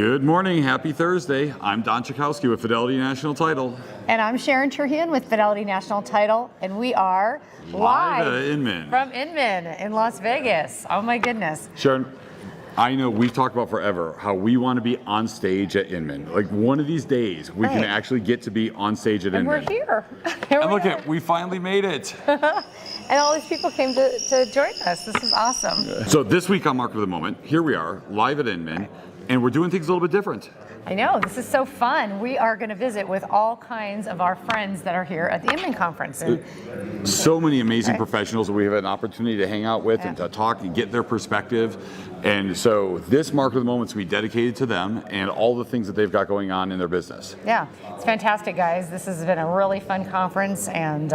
Good morning, happy Thursday. I'm Don Chakowski with Fidelity National Title. And I'm Sharon Terhune with Fidelity National Title, and we are live at Inman. From Inman in Las Vegas. Oh my goodness. Sharon, I know we've talked about forever how we want to be on stage at Inman. Like one of these days, we can actually get to be on stage at Inman. And we're here. And look at, we finally made it. And all these people came to join us. This is awesome. So this week on Market of the Moment, here we are, live at Inman, and we're doing things a little bit different. I know, this is so fun. We are going to visit with all kinds of our friends that are here at the Inman Conference. And so many amazing professionals that we have an opportunity to hang out with and to talk and get their perspective. And so this Market of the Moment is going to be dedicated to them and all the things that they've got going on in their business. Yeah, it's fantastic, guys. This has been a really fun conference and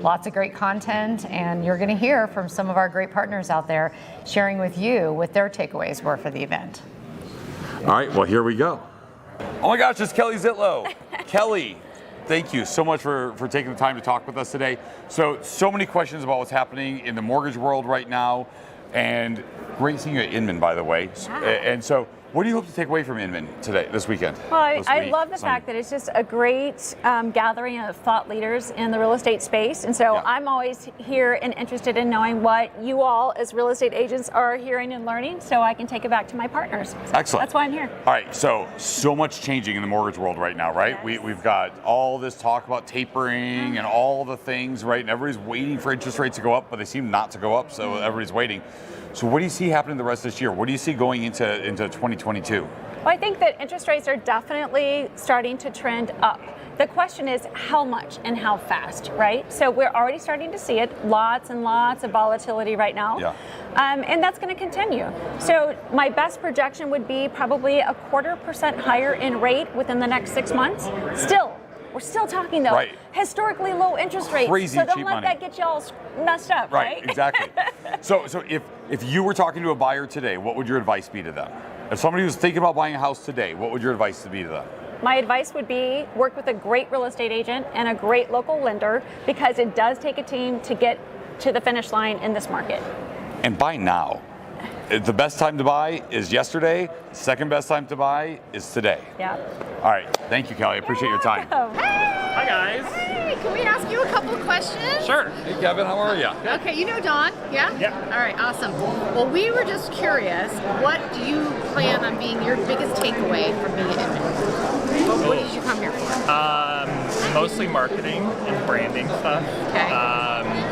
lots of great content. And you're going to hear from some of our great partners out there sharing with you what their takeaways were for the event. All right, well, here we go. Oh my gosh, it's Kelly Zitlow. Kelly, thank you so much for taking the time to talk with us today. So many questions about what's happening in the mortgage world right now, and great seeing you at Inman, by the way. Yeah. And so, what do you hope to take away from Inman today, this weekend? Well, I love the fact that it's just a great gathering of thought leaders in the real estate space. And so I'm always here and interested in knowing what you all as real estate agents are hearing and learning so I can take it back to my partners. So excellent. That's why I'm here. All right, so much changing in the mortgage world right now, right? Yes. We've got all this talk about tapering and all the things, right? And everybody's waiting for interest rates to go up, but they seem not to go up, so everybody's waiting. So what do you see happening the rest of this year? What do you see going into 2022? Well, I think that interest rates are definitely starting to trend up. The question is how much and how fast, right? So we're already starting to see it. Lots and lots of volatility right now. Yeah. And that's going to continue. So my best projection would be probably 0.25% higher in rate within the next 6 months. We're still talking though, historically low interest rates. Crazy so don't cheap let money. that get you all messed up, right? Exactly. So if you were talking to a buyer today, what would your advice be to them? If somebody was thinking about buying a house today, what would your advice be to them? My advice would be work with a great real estate agent and a great local lender, because it does take a team to get to the finish line in this market. And buy now. The best time to buy is yesterday. Second best time to buy is today. Yeah. All right. Thank you, Kelly. I appreciate your time. Hi guys. Hey, can we ask you a couple of questions? Sure. Hey, Kevin. How are you? Okay, you know Don, yeah? Yeah. All right, awesome. Well, we were just curious, what do you plan on being your biggest takeaway from being at Inman? What did you come here for? Mostly marketing and branding stuff. Okay.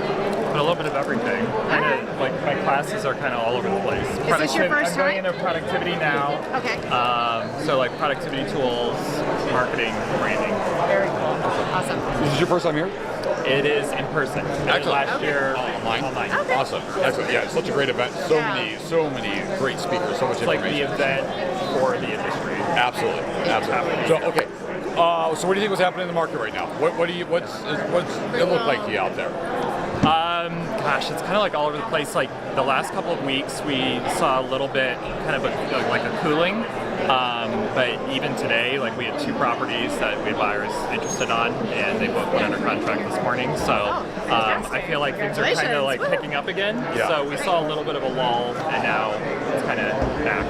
But a little bit of everything. Kind of like my classes are kind of all over the place. Is this your first I'm going time? into productivity now. Okay. So like productivity tools, marketing, branding. Very cool. Awesome. This is your first time here? It is in person. Excellent. Last year Online. Okay. Awesome. Excellent. Yeah, it's such a great event. So many great speakers. So much It's like the information. event for the industry. Absolutely. So okay. So what do you think was happening in the market right now? What's it look like to you out there? Gosh, it's kind of like all over the place. Like the last couple of weeks, we saw a little bit, kind of like a cooling. But even today, like we had 2 properties that we had buyers interested on, and they both went under contract this morning. So I feel like things are kind of like picking up again. Yeah. So we saw a little bit of a lull, and now it's kind of back.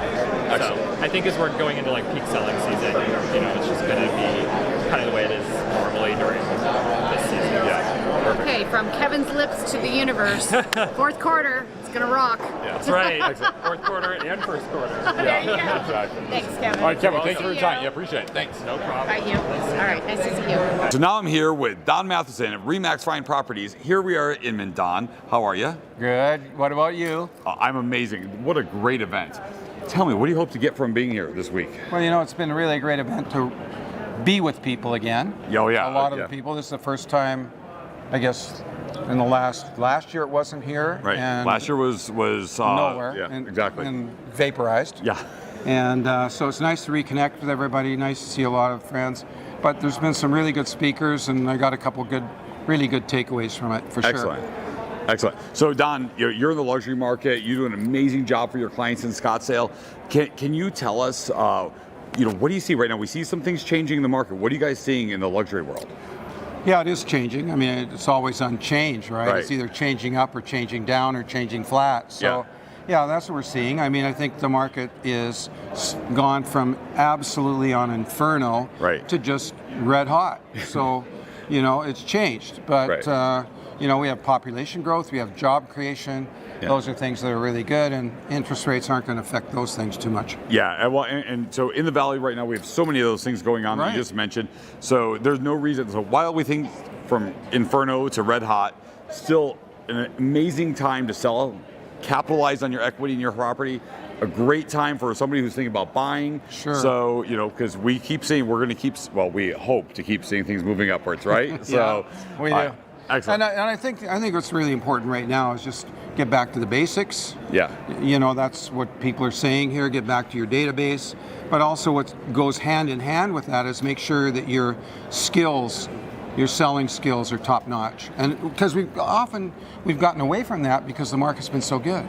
Excellent. So I think as we're going into like peak selling season, you know, it's just going to be kind of the way it is normally during this season. Yeah. Perfect. Okay, from Kevin's lips to the universe, fourth quarter, it's gonna rock. Yeah. That's right. Fourth quarter and first quarter. There you go. Exactly. Thanks, Kevin. All right, Kevin, thanks for See your time. you. Yeah, appreciate it. Thanks. No problem. Bye, you. All right, nice to see you. So now I'm here with Don Matheson of Remax Fine Properties. Here we are at Inman. Don, how are you? Good. What about you? I'm amazing. What a great event. Tell me, what do you hope to get from being here this week? Well, you know, it's been a really great event to be with people again. Oh, yeah. A lot of the people. This is the first time, I guess, in the last year it wasn't here. Right. And Last year was nowhere. Yeah, and, exactly. And vaporized. Yeah. And so it's nice to reconnect with everybody. Nice to see a lot of friends. But there's been some really good speakers, and I got a couple really good takeaways from it for Excellent. sure. Excellent. So Don, you're in the luxury market. You do an amazing job for your clients in Scottsdale. Can you tell us, what do you see right now? We see some things changing in the market. What are you guys seeing in the luxury world? Yeah, it is changing. I mean, it's always on change, right? Right. It's either changing up or changing down or changing flat. So Yeah, that's what we're seeing. I mean, I think the market is gone from absolutely on inferno to just red hot. So, you know, it's changed. But, you know, we have population growth, we have job creation. Yeah. Those are things that are really good, and interest rates aren't going to affect those things too much. Yeah, well, and so in the Valley right now, we have so many of those things going on that you just mentioned. So there's no reason. So while we think from inferno to red hot, still an amazing time to sell, capitalize on your equity in your property. A great time for somebody who's thinking about buying. Sure. So, you know, because we keep seeing, we're going to keep, well, we hope to keep seeing things moving upwards, right? So we do. Excellent. And I think what's really important right now is just get back to the basics. Yeah. You know, that's what people are saying here. Get back to your database. But also what goes hand in hand with that is make sure that your skills, your selling skills are top notch. And because we've gotten away from that because the market's been so good.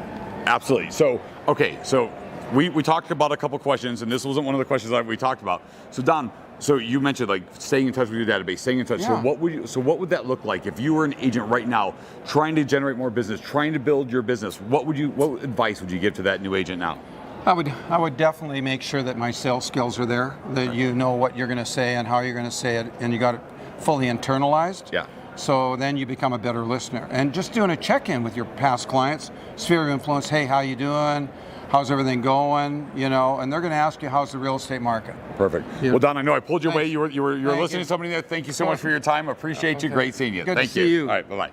Absolutely. So, okay, so we talked about a couple questions, and this wasn't one of the questions that we talked about. So Don, so you mentioned like staying in touch with your database, staying in touch. Yeah. So what would that look like if you were an agent right now trying to generate more business, trying to build your business? What advice would you give to that new agent now? I would definitely make sure that my sales skills are there, that you know what you're going to say and how you're going to say it, and you got it fully internalized. Yeah. So then you become a better listener. And just doing a check-in with your past clients, sphere of influence, hey, how you doing? How's everything going? You know, and they're going to ask you, how's the real estate market? Perfect. Yeah. Well, Don, I know I pulled you away. You were listening to somebody there. Thank you so much for your time. Appreciate you. Great seeing you. Good Thank to see you. All right, bye-bye.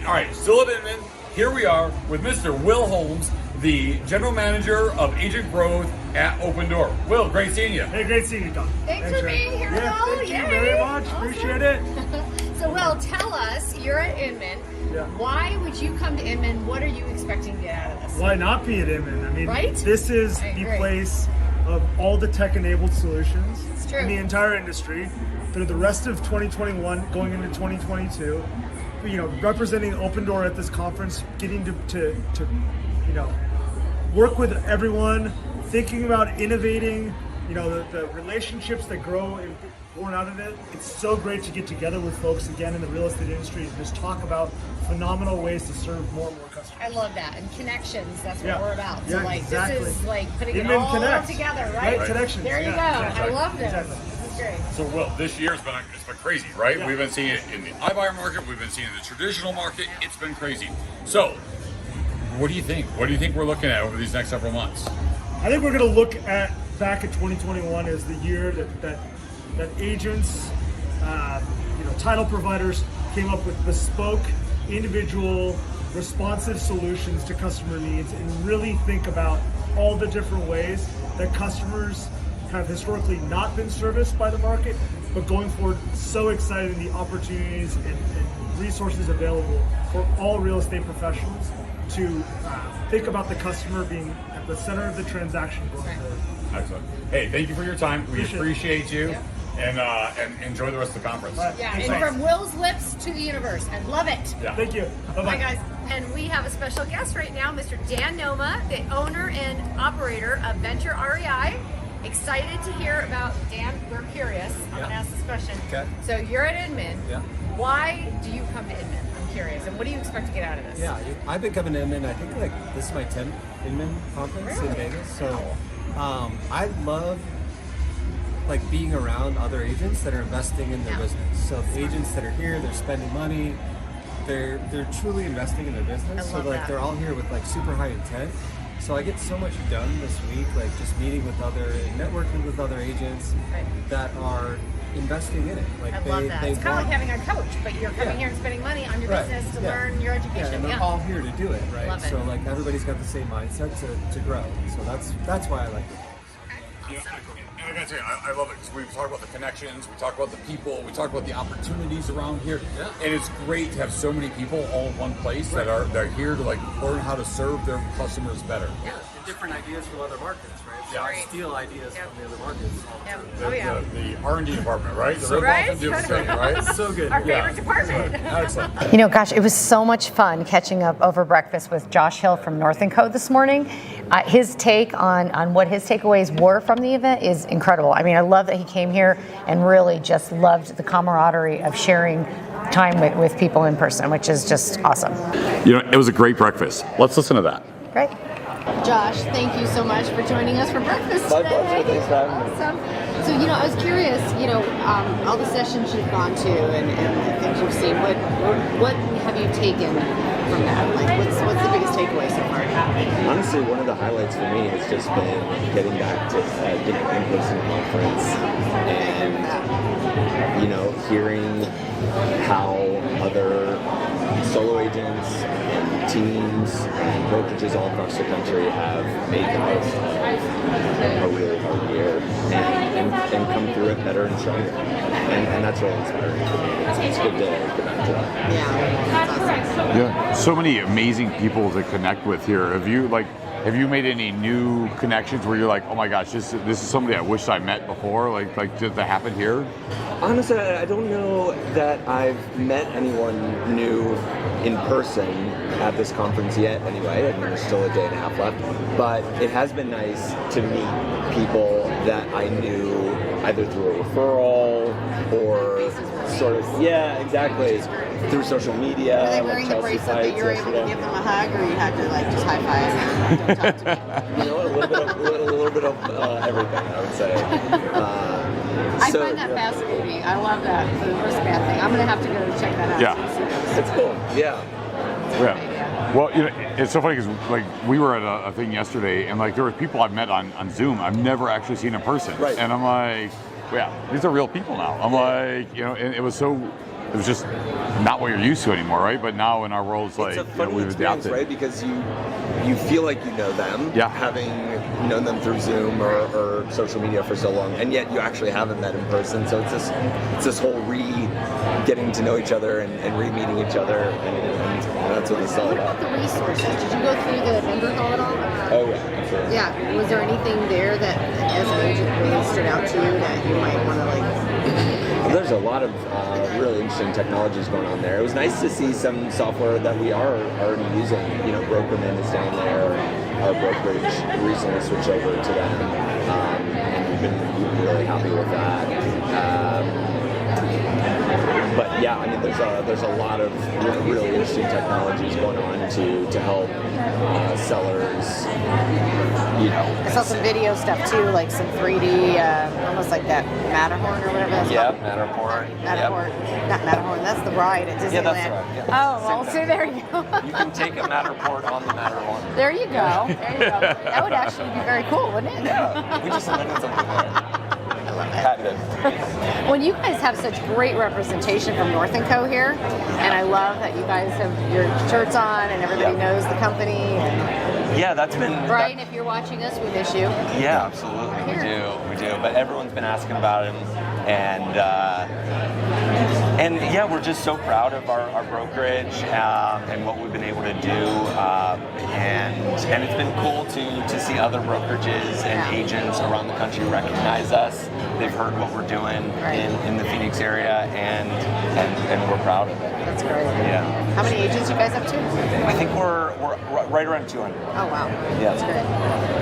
All right, still at Inman. Here we are with Mr. Will Holmes, the General Manager of Agent Growth at Open Door. Will, great seeing you. Hey, great seeing you, Don. Thanks for being here, Will. Thank you very much. Awesome. Appreciate it. So, Will, tell us, you're at Inman. Yeah. Why would you come to Inman? What are you expecting to get out of this? Why not be at Inman? I mean, right? This is the place of all the tech-enabled solutions in the entire industry. Through the rest of 2021, going into 2022, you know, representing Open Door at this conference, getting to you know, work with everyone, thinking about innovating, you know, the relationships that grow and born out of it. It's so great to get together with folks again in the real estate industry and just talk about phenomenal ways to serve more and more customers. I love that. And connections, that's what we're about. So Yeah, exactly. This is like putting Inman it all Connect. together, right? Connections. There you go. Exactly. I love this. Exactly. This is great. So, Will, this year's been crazy, right? Yeah. We've been seeing it in the iBuyer market. We've been seeing it in the traditional market. It's been crazy. So, what do you think? What do you think we're looking at over these next several months? I think we're going to look back at 2021 as the year that agents, you know, title providers came up with bespoke, individual, responsive solutions to customer needs, and really think about all the different ways that customers have historically not been serviced by the market, but going forward, so excited in the opportunities and resources available for all real estate professionals to think about the customer being at the center of the transaction going forward. Excellent. Hey, thank you for your time. We appreciate you. Yeah. And enjoy the rest of the conference. Yeah, and from Will's lips to the universe. I love it. Yeah. Thank you. Bye-bye. Hi, guys. And we have a special guest right now, Mr. Dan Noma, the owner and operator of Venture REI. Excited to hear about Dan. We're curious. I'm going to ask this question. Okay. So you're at Inman. Yeah. Why do you come to Inman? I'm curious. And what do you expect to get out of this? Yeah, I've been coming to Inman, I think like this is my 10th Inman conference in Vegas. So I love like being around other agents that are investing in their business. So the agents that are here, they're spending money, they're truly investing in their business. So like they're all here with like super high intent. So I get so much done this week, like just meeting with networking with other agents that are investing in it. Like I love that. It's kind of like having a coach, but you're coming here and spending money on your business to learn your education. Yeah, and they're all here to do it, right? Love it. So like everybody's got the same mindset to grow. So that's why I like it. Yeah, and I gotta tell you, I love it because we talk about the connections, we talk about the people, we talk about the opportunities around here, and it's great to have so many people all in one place that are here to like learn how to serve their customers better. Yeah, and different ideas from other markets, right? So Yeah. I steal ideas from the other markets all the time. The R&D department, right? The Right? rip-off and do the same, right? So good. Our favorite department. Excellent. You know, gosh, it was so much fun catching up over breakfast with Josh Hill from North & Co. this morning. His take on what his takeaways were from the event is incredible. I mean, I love that he came here and really just loved the camaraderie of sharing time with people in person, which is just awesome. You know, it was a great breakfast. Let's listen to that. Great. Josh, thank you so much for joining us for breakfast My today. pleasure. Thanks for having me. Awesome. So, I was curious, all the sessions you've gone to and the things you've seen, what have you taken from that? Like, what's the biggest takeaway so far? Honestly, one of the highlights for me has just been getting back to in-person conference and, hearing how other solo agents and teams and brokerages all across the country have made the most of a really hard year and come through it better and stronger. And that's really inspiring for me. It's good to get back to that. Yeah, that's awesome. Yeah, so many amazing people to connect with here. Have you made any new connections where you're like, oh my gosh, this is somebody I wish I met before? Like did that happen here? Honestly, I don't know that I've met anyone new in person at this conference yet anyway. I mean, there's still a day and a half left. But it has been nice to meet people that I knew either through a referral or sort of, yeah, exactly, through social media. Were they wearing the bracelet that you were able to give them a hug, or you had to just high five and don't talk to me? A little bit of everything, I would say. I find that fascinating. I love that, the wristband thing. I'm going to have to go check that out. Yeah. It's cool. Yeah. Well, it's so funny because we were at a thing yesterday, and there were people I've met on Zoom I've never actually seen in person, right? And I'm like, yeah, these are real people now. I'm like, and it was just not what you're used to anymore, right? But now in our world, it's a funny we've adapted, right? Because you feel like you know them, having known them through Zoom or social media for so long, and yet you actually haven't met in person. So it's this whole getting to know each other and re-meeting each other, and that's what this is all about. What about the resources? Did you go through the vendor hall at all? Oh yeah, absolutely. Yeah. Was there anything there that, as an agent, really stood out to you that you might want to There's a lot of really interesting technologies going on there. It was nice to see some software that we are already using. Brokerman is down there. Our brokerage recently switched over to them, and we've been really happy with that. But yeah, I mean, there's a lot of really interesting technologies going on to help sellers. I saw some video stuff too, like some 3D, almost like that Matterhorn or whatever that's called. Matterhorn. Matterhorn. Yep. Not Matterhorn, that's the ride at Disneyland. Yeah, that's right. Yeah. Oh, well, see, there you go. You can take a Matterport on the Matterhorn. There you go. That would actually be very cool, wouldn't it? Yeah, we just invented something there. I love it. Patented. Well, you guys have such great representation from North & Co. here, and I love that you guys have your shirts on and everybody knows the company. Yeah, that's been... Brian, if you're watching us, we miss you. Yeah, absolutely. We do. But everyone's been asking about him, and yeah, we're just so proud of our brokerage and what we've been able to do, and it's been cool to see other brokerages and agents around the country recognize us. They've heard what we're doing in the Phoenix area, and we're proud of it. That's great. Yeah. How many agents you guys up to? I think we're right around 200. Oh wow. Yeah. That's great.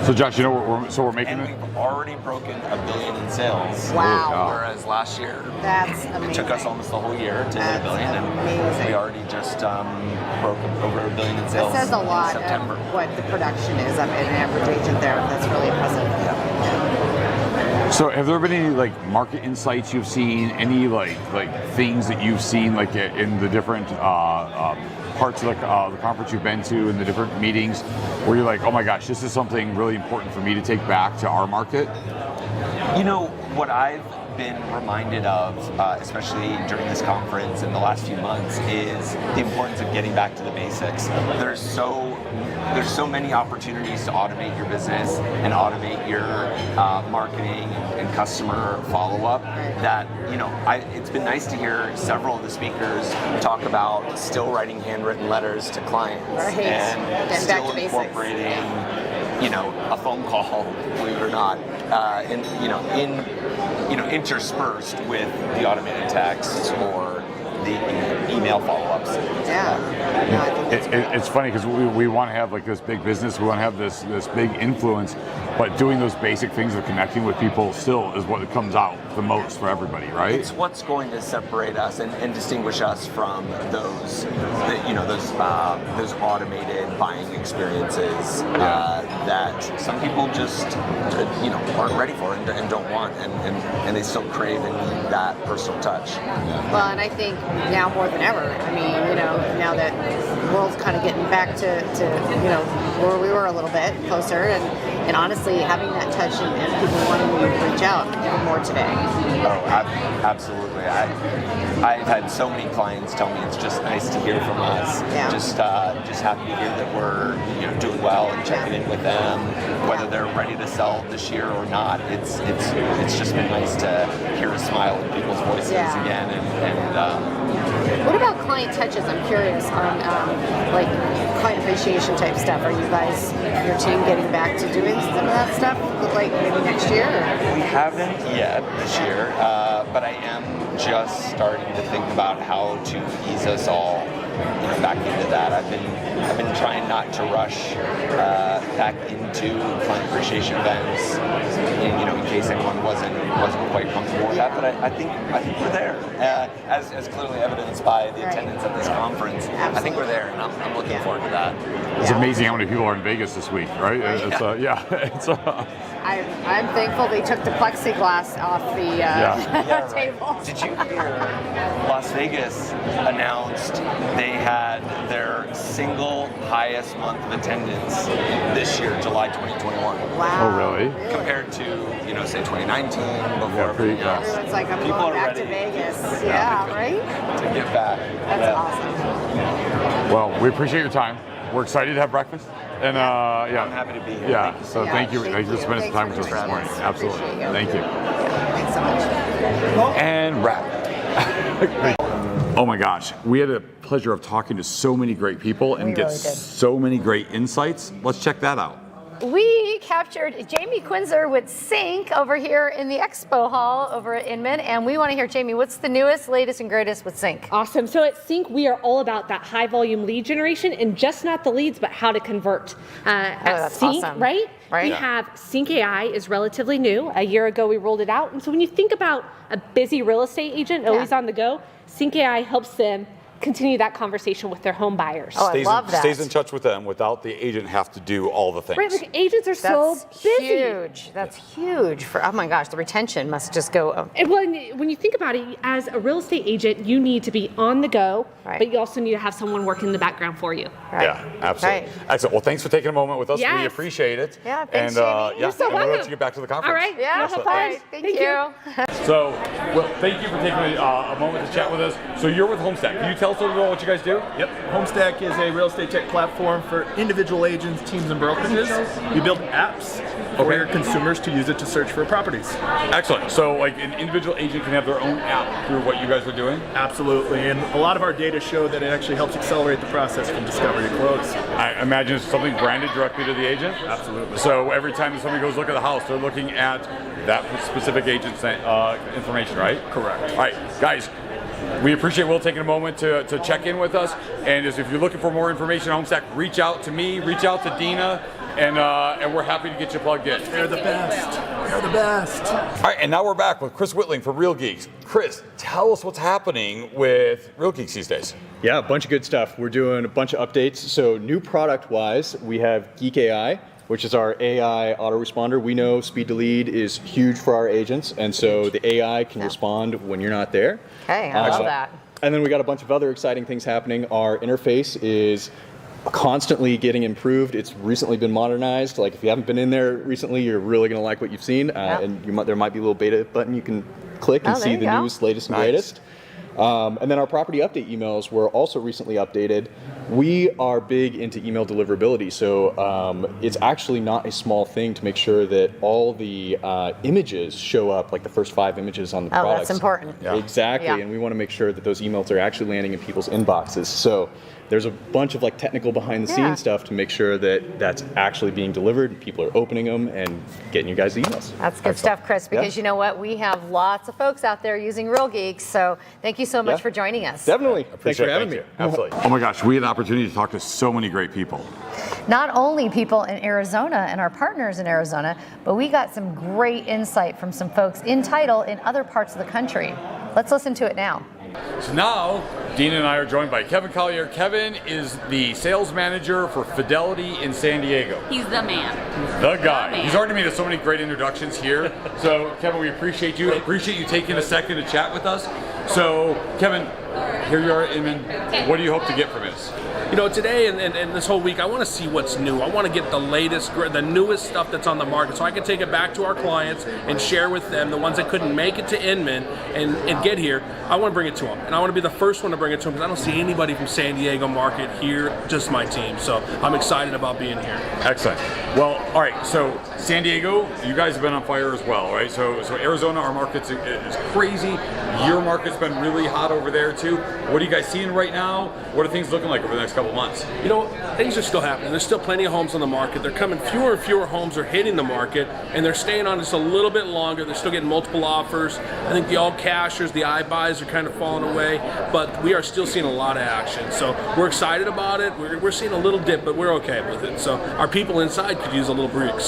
So Josh, we're making and we've already broken $1 billion in sales. Wow. Whereas last year, that's amazing. It took us almost the whole year to hit $1 billion, and we already just broke over $1 billion in sales. That says a lot in September. of what the production is of an average agent there. That's really impressive. So have there been any market insights you've seen? Any things that you've seen in the different parts of the conference you've been to and the different meetings where you're like, oh my gosh, this is something really important for me to take back to our market? What I've been reminded of, especially during this conference in the last few months, is the importance of getting back to the basics. There's so many opportunities to automate your business and automate your marketing and customer follow-up that, it's been nice to hear several of the speakers talk about still writing handwritten letters to clients and still incorporating a phone call, believe it or not, interspersed with the automated text or the email follow-up. helps. Yeah. No, I think that's great. It's funny because we want to have like this big business, we want to have this big influence, but doing those basic things of connecting with people still is what comes out the most for everybody, right? It's what's going to separate us and distinguish us from those automated buying experiences that some people just aren't ready for and don't want, and they still crave and need that personal touch. Well, and I think now more than ever, I mean, now that the world's kind of getting back to where we were a little bit closer, and honestly, having that touch and people wanting to reach out even more today. Oh, absolutely. I've had so many clients tell me it's just nice to hear from us. Yeah. Just happy to hear that we're doing well and checking in with them, whether they're ready to sell this year or not. It's just been nice to hear a smile in people's voices again. And what about client touches? I'm curious on like client appreciation type stuff. Are you guys, your team, getting back to doing some of that stuff, like maybe next year? We haven't yet this year, but I am just starting to think about how to ease us all back into that. I've been trying not to rush back into client appreciation events, in case anyone wasn't quite comfortable with that. But I think we're there, as clearly evidenced by the attendance at this conference. Absolutely. I think we're there, and I'm looking forward to that. It's amazing how many people are in Vegas this week, right? I'm thankful they took the plexiglass off the table. Did you hear Las Vegas announced they had their single highest month of attendance this year, July 2021. Wow. Oh, really? Compared to, say 2019, before everything else. Everyone's like, I'm People going are back to ready. Vegas. Yeah, right? To get back. That's awesome. Well, we appreciate your time. We're excited to have breakfast. And I'm happy to be here. Yeah, so thank you. Thank you for spending some time with us this morning. Absolutely. Thank you. Thanks so much. And wrap. Oh my gosh, we had a pleasure of talking to so many great people and get so many great insights. Let's check that out. We captured Jamie Quinzer with Sync over here in the expo hall over at Inman, and we want to hear, Jamie, what's the newest, latest, and greatest with Sync? Awesome. So at Sync, we are all about that high volume lead generation, and just not the leads, but how to convert. At Sync, awesome. right? Right. We have Sync AI is relatively new. A year ago, we rolled it out. And so when you think about a busy real estate agent always on the go, Sync AI helps them continue that conversation with their home buyers. Oh, I love that. Stays in touch with them without the agent have to do all the things. Right, like agents are so busy. Huge. That's huge. Oh my gosh, the retention must just go. And when you think about it, as a real estate agent, you need to be on the go, but you also need to have someone working in the background for you. Right. Yeah, absolutely. Excellent. Well, thanks for taking a moment with us. Yes. We appreciate it. Yeah, thanks, and Jamie. You're so and we'll let welcome. you get back to the conference. All right. Yeah, have fun. Thank you. So, well, thank you for taking a moment to chat with us. So you're with Homestead. Can you tell us a little bit about what you guys do? Yep. Homestead is a real estate tech platform for individual agents, teams, and brokerages. We build apps for your consumers to use it to search for properties. Excellent. So, like, an individual agent can have their own app through what you guys are doing? Absolutely. And a lot of our data show that it actually helps accelerate the process from discovery to close. I imagine it's something branded directly to the agent? Absolutely. So every time somebody goes look at the house, they're looking at that specific agent's information, right? Correct. All right, guys. We appreciate Will taking a moment to check in with us. And if you're looking for more information on Homestack, reach out to me, reach out to Dina, and we're happy to get you plugged in. They're the best. They're the best. All right, and now we're back with Chris Whitling from Real Geeks. Chris, tell us what's happening with Real Geeks these days. Yeah, a bunch of good stuff. We're doing a bunch of updates. So new product-wise, we have Geek AI, which is our AI autoresponder. We know speed to lead is huge for our agents, and so the AI can respond when you're not there. Okay, I love that. And then we got a bunch of other exciting things happening. Our interface is constantly getting improved. It's recently been modernized. Like if you haven't been in there recently, you're really going to like what you've seen. And there might be a little beta button you can click and see the newest, latest, and greatest. And then our property update emails were also recently updated. We are big into email deliverability, so it's actually not a small thing to make sure that all the images show up, like the first 5 images on the products. Oh, that's important. Yeah. Exactly, and we want to make sure that those emails are actually landing in people's inboxes. So there's a bunch of like technical behind the scenes stuff to make sure that that's actually being delivered and people are opening them and getting you guys the emails. That's good stuff, Chris, because you know what? We have lots of folks out there using Real Geeks, so thank you you so much for joining us. Definitely. Thanks for having me. Absolutely. Oh my gosh, we had an opportunity to talk to so many great people. Not only people in Arizona and our partners in Arizona, but we got some great insight from some folks in title in other parts of the country. Let's listen to it now. So now, Dean and I are joined by Kevin Collier. Kevin is the sales manager for Fidelity in San Diego. He's the man. The guy. He's already made us so many great introductions here. So, Kevin, we appreciate you. Appreciate you taking a second to chat with us. So, Kevin, here you are at Inman. What do you hope to get from this? You know, today and this whole week, I want to see what's new. I want to get the latest, the newest stuff that's on the market, so I can take it back to our clients and share with them, the ones that couldn't make it to Inman and get here. I want to bring it to them, and I want to be the first one to bring it to them because I don't see anybody from San Diego market here, just my team. So I'm excited about being here. Excellent. Well, all right. So San Diego, you guys have been on fire as well, right? So Arizona, our market is crazy. Your market's been really hot over there too. What are you guys seeing right now? What are things looking like over the next couple of months? You know, things are still happening. There's still plenty of homes on the market. They're coming, fewer and fewer homes are hitting the market, and they're staying on just a little bit longer. They're still getting multiple offers. I think the all cashers, the iBuys are kind of falling away, but we are still seeing a lot of action. So we're excited about it. We're seeing a little dip, but we're okay with it. So our people inside could use a little break,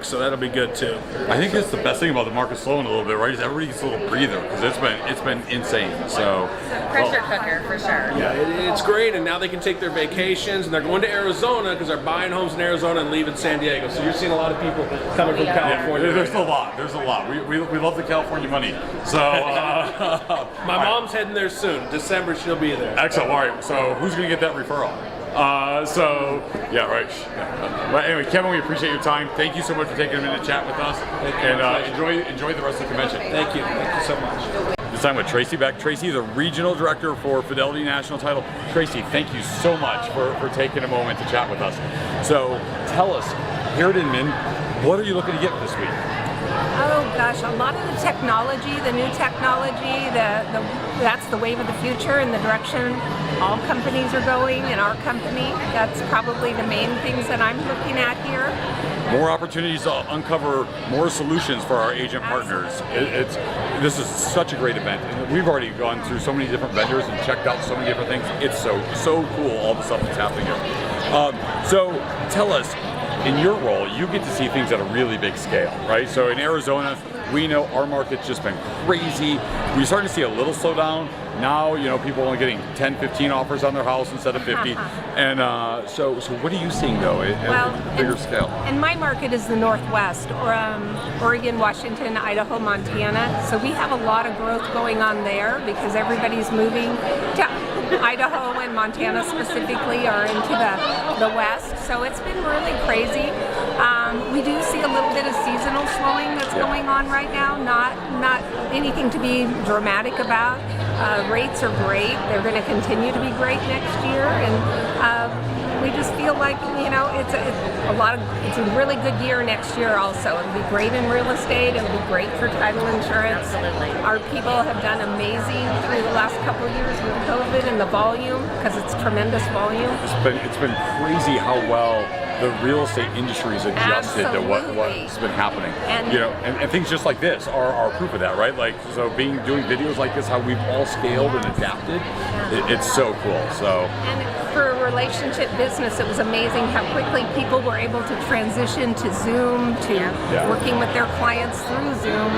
so that'll be good too. I think that's the best thing about the market slowing a little bit, right? Is everybody gets a little breather because it's been insane. So pressure cooker for sure. Yeah, it's great, and now they can take their vacations, and they're going to Arizona because they're buying homes in Arizona and leaving San Diego. So you're seeing a lot of people coming from California. There's a lot. There's a lot. We love the California money. So my mom's heading there soon. December, she'll be there. Excellent. All right. So who's going to get that referral? Yeah, right. But anyway, Kevin, we appreciate your time. Thank you so much for taking a minute to chat with us. And enjoy the rest of the convention. Thank you. Thank you so much. This time with Tracy Back. Tracy is the regional director for Fidelity National Title. Tracy, thank you so much for taking a moment to chat with us. So tell us, here at Inman, what are you looking to get this week? Oh gosh, a lot of the technology, the new technology, that's the wave of the future and the direction all companies are going, and our company, that's probably the main things that I'm looking at here. More opportunities to uncover more solutions for our agent partners. This is such a great event. And we've already gone through so many different vendors and checked out so many different things. It's so cool, all the stuff that's happening here. So tell us, in your role, you get to see things at a really big scale, right? So in Arizona, we know our market's just been crazy. We're starting to see a little slowdown. Now, people are only getting 10, 15 offers on their house instead of 50. And so what are you seeing, though, at a bigger scale? And my market is the Northwest, Oregon, Washington, Idaho, Montana. So we have a lot of growth going on there because everybody's moving to Idaho and Montana specifically are into the West. So it's been really crazy. We do see a little bit of seasonal slowing that's going on right now, not anything to be dramatic about. Rates are great. They're going to continue to be great next year, and we just feel like it's a really good year next year. Also, it'll be great in real estate. It'll be great for title insurance. Absolutely. Our people have done amazing through the last couple of years with COVID and the volume, because it's tremendous volume. It's been crazy how well the real estate industry has adjusted to what's been happening. And things just like this are proof of that, right? Like, so doing videos like this, how we've all scaled and adapted, it's so cool. So. And for a relationship business, it was amazing how quickly people were able to transition to Zoom, to working with their clients through Zoom,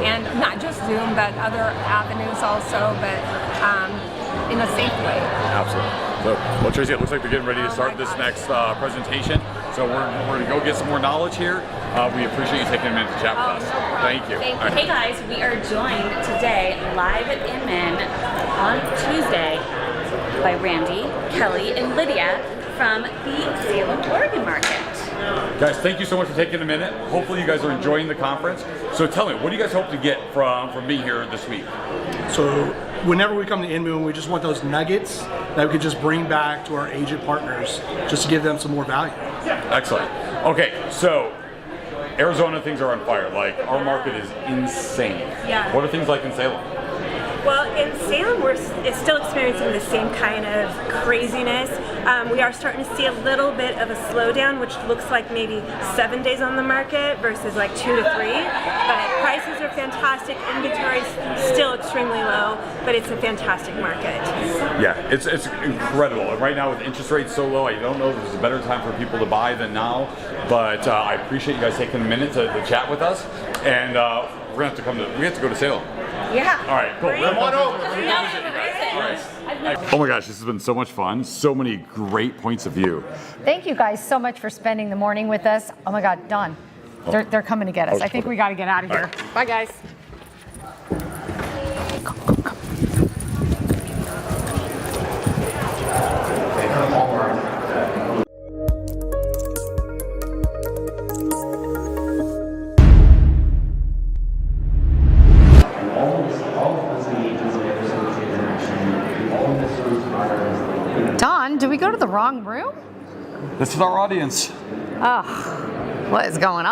and not just Zoom, but other avenues also, but in a safe way. Absolutely. So, well, Tracy, it looks like we're getting ready to start this next presentation. So we're going to go get some more knowledge here. We appreciate you taking a minute to chat with us. Thank you. Hey guys, we are joined today live at Inman on Tuesday by Randy, Kelly, and Lydia from the Salem, Oregon market. Guys, thank you so much for taking a minute. Hopefully you guys are enjoying the conference. So tell me, what do you guys hope to get from being here this week? So whenever we come to Inman, we just want those nuggets that we could just bring back to our agent partners just to give them some more value. Excellent. Okay, so Arizona, things are on fire. Like, our market is insane. Yeah. What are things like in Salem? Well, in Salem, we're still experiencing the same kind of craziness. We are starting to see a little bit of a slowdown, which looks like maybe 7 days on the market versus like 2 to 3. But prices are fantastic. Inventory's still extremely low, but it's a fantastic market. Yeah, it's incredible. And right now with interest rates so low, I don't know if there's a better time for people to buy than now. But I appreciate you guys taking a minute to chat with us. And we're gonna have to we have to go to Salem. Yeah. All right, cool. Come on over. Oh my gosh, this has been so much fun. So many great points of view. Thank you guys so much for spending the morning with us. Oh my God, Don, they're coming to get us. I think we got to get out of here. Bye, guys. Don, did we go to the wrong room? This is our audience. Oh, what is going on?